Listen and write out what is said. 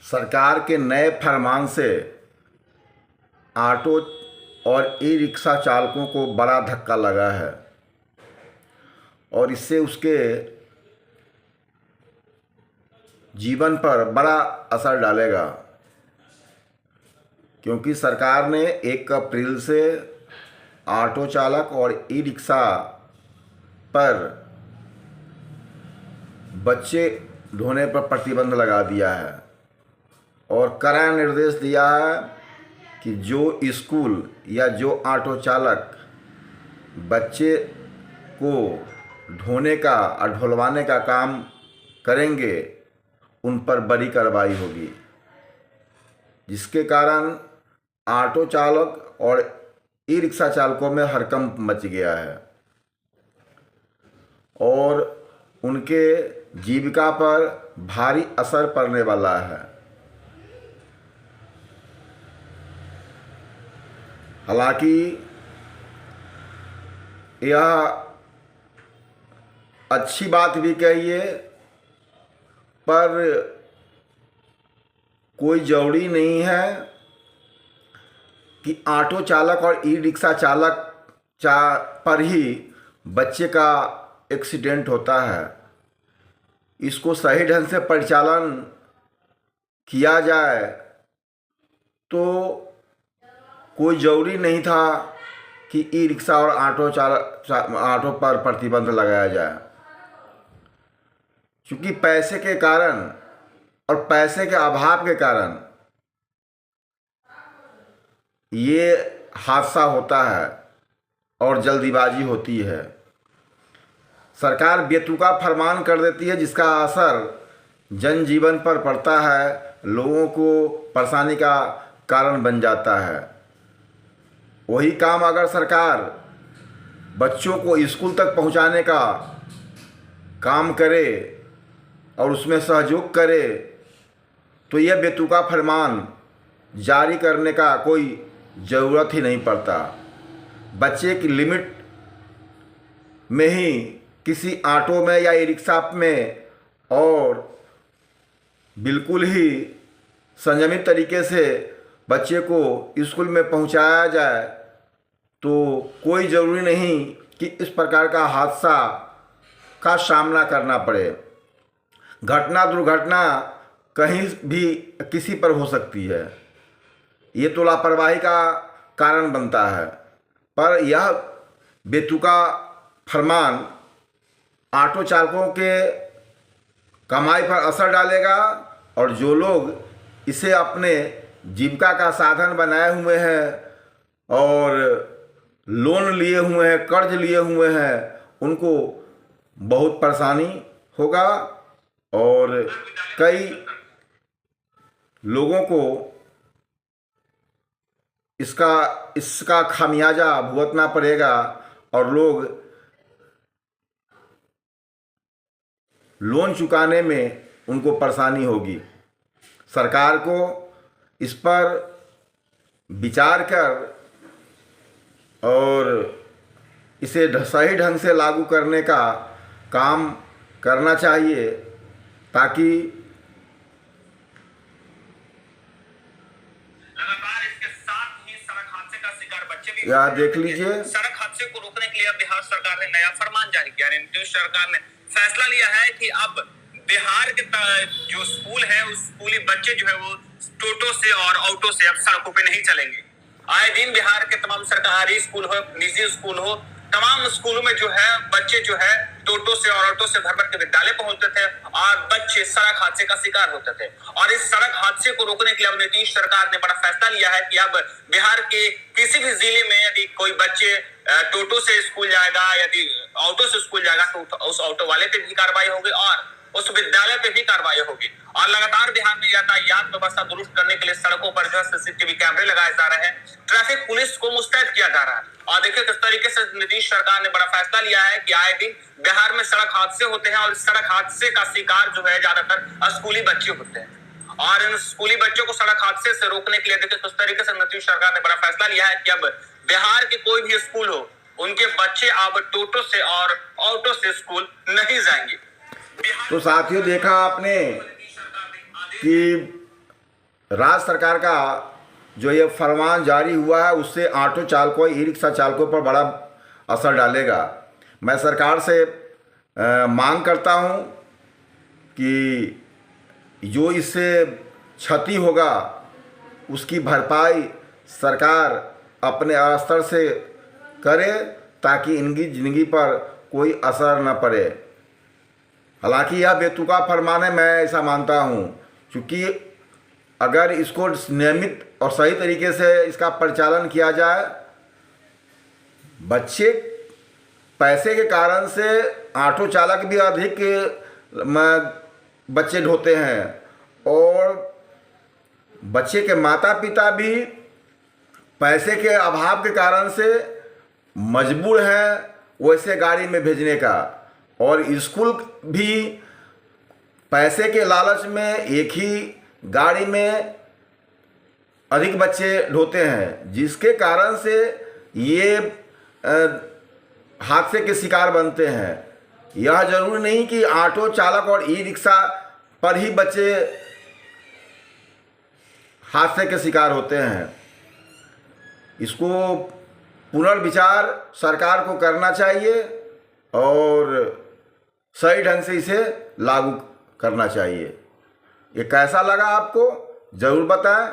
सरकार के नए फरमान से ऑटो और ई रिक्शा चालकों को बड़ा धक्का लगा है और इससे उसके जीवन पर बड़ा असर डालेगा, क्योंकि सरकार ने 1 अप्रैल से ऑटो चालक और ई रिक्शा पर बच्चे ढोने पर प्रतिबंध लगा दिया है और कड़ा निर्देश दिया है कि जो स्कूल या जो ऑटो चालक बच्चे को ढोने का और ढुलवाने का काम करेंगे उन पर बड़ी कार्रवाई होगी, जिसके कारण ऑटो चालक और ई रिक्शा चालकों में हड़कंप मच गया है और उनके जीविका पर भारी असर पड़ने वाला है। हालांकि यह अच्छी बात भी कहिए, पर कोई जरूरी नहीं है कि ऑटो चालक और ई रिक्शा चालक पर ही बच्चे का एक्सीडेंट होता है। इसको सही ढंग से परिचालन किया जाए तो कोई ज़रूरी नहीं था कि ई रिक्शा और ऑटो पर प्रतिबंध लगाया जाए, क्योंकि पैसे के कारण और पैसे के अभाव के कारण ये हादसा होता है और जल्दीबाजी होती है। सरकार बेतुका फरमान कर देती है, जिसका असर जनजीवन पर पड़ता है, लोगों को परेशानी का कारण बन जाता है। वही काम अगर सरकार बच्चों को स्कूल तक पहुंचाने का काम करे और उसमें सहयोग करे तो यह बेतुका फरमान जारी करने का कोई ज़रूरत ही नहीं पड़ता। बच्चे की लिमिट में ही किसी ऑटो में या ई रिक्शा में और बिल्कुल ही संयमित तरीके से बच्चे को स्कूल में पहुंचाया जाए तो कोई ज़रूरी नहीं कि इस प्रकार का हादसा का सामना करना पड़े। घटना दुर्घटना कहीं भी किसी पर हो सकती है, ये तो लापरवाही का कारण बनता है। पर यह बेतुका फरमान ऑटो चालकों के कमाई पर असर डालेगा और जो लोग इसे अपने जीविका का साधन बनाए हुए हैं और लोन लिए हुए हैं, कर्ज लिए हुए हैं, उनको बहुत परेशानी होगा और कई लोगों को इसका खामियाजा भुगतना पड़ेगा और लोग लोन चुकाने में उनको परेशानी होगी। सरकार को इस पर विचार कर और इसे सही ढंग से लागू करने का काम करना चाहिए, ताकि लगातार इसके साथ ही सड़क हादसे का शिकार बच्चे भी या देख लीजिए। सड़क हादसे को रोकने के लिए अब बिहार सरकार ने नया फरमान जारी किया है। नीतीश सरकार ने फैसला लिया है कि अब बिहार के जो स्कूल है उस स्कूली बच्चे जो है वो टोटो से और ऑटो से अब सड़कों पे नहीं चलेंगे। आए दिन बिहार के तमाम सरकारी स्कूल हो, निजी स्कूल हो, तमाम स्कूलों में जो है बच्चे जो है टोटो से और ऑटो से भर भर के विद्यालय पहुंचते थे और बच्चे सड़क हादसे का शिकार होते थे। और इस सड़क हादसे को रोकने के लिए अब नीतीश सरकार ने बड़ा फैसला लिया है कि अब बिहार के किसी भी जिले में यदि कोई बच्चे टोटो से स्कूल जाएगा, यदि ऑटो से स्कूल जाएगा तो उस ऑटो वाले पे भी कार्रवाई होगी और उस विद्यालय पे भी कार्रवाई होगी। और लगातार बिहार में यातायात व्यवस्था दुरुस्त करने के लिए सड़कों पर जो सीसीटीवी कैमरे लगाए जा रहे हैं, ट्रैफिक पुलिस को मुस्तैद किया जा रहा है। और देखिए किस तरीके से नीतीश सरकार ने बड़ा फैसला लिया है कि आए दिन बिहार में सड़क हादसे होते हैं और सड़क हादसे का शिकार जो है ज्यादातर स्कूली बच्चे होते हैं। और इन स्कूली बच्चों को सड़क हादसे से रोकने के लिए देखिए किस तरीके से नीतीश सरकार ने बड़ा फैसला लिया है कि अब बिहार के कोई भी स्कूल हो, उनके बच्चे अब टोटो से और ऑटो से स्कूल नहीं जाएंगे। तो साथियों, देखा आपने कि राज्य सरकार का जो ये फरमान जारी हुआ है उससे ऑटो चालकों, ई रिक्शा चालकों पर बड़ा असर डालेगा। मैं सरकार से मांग करता हूँ कि जो इससे क्षति होगा उसकी भरपाई सरकार अपने स्तर से करे, ताकि इनकी ज़िंदगी पर कोई असर न पड़े। हालांकि यह बेतुका फरमान है, मैं ऐसा मानता हूँ, क्योंकि अगर इसको नियमित और सही तरीके से इसका परिचालन किया जाए, बच्चे पैसे के कारण से ऑटो चालक भी अधिक बच्चे ढोते हैं और बच्चे के माता पिता भी पैसे के अभाव के कारण से मजबूर हैं वैसे गाड़ी में भेजने का, और स्कूल भी पैसे के लालच में एक ही गाड़ी में अधिक बच्चे ढोते हैं, जिसके कारण से ये हादसे के शिकार बनते हैं। यह जरूरी नहीं कि ऑटो चालक और ई रिक्शा पर ही बच्चे हादसे के शिकार होते हैं। इसको पुनर्विचार सरकार को करना चाहिए और सही ढंग से इसे लागू करना चाहिए। ये कैसा लगा आपको ज़रूर बताएं।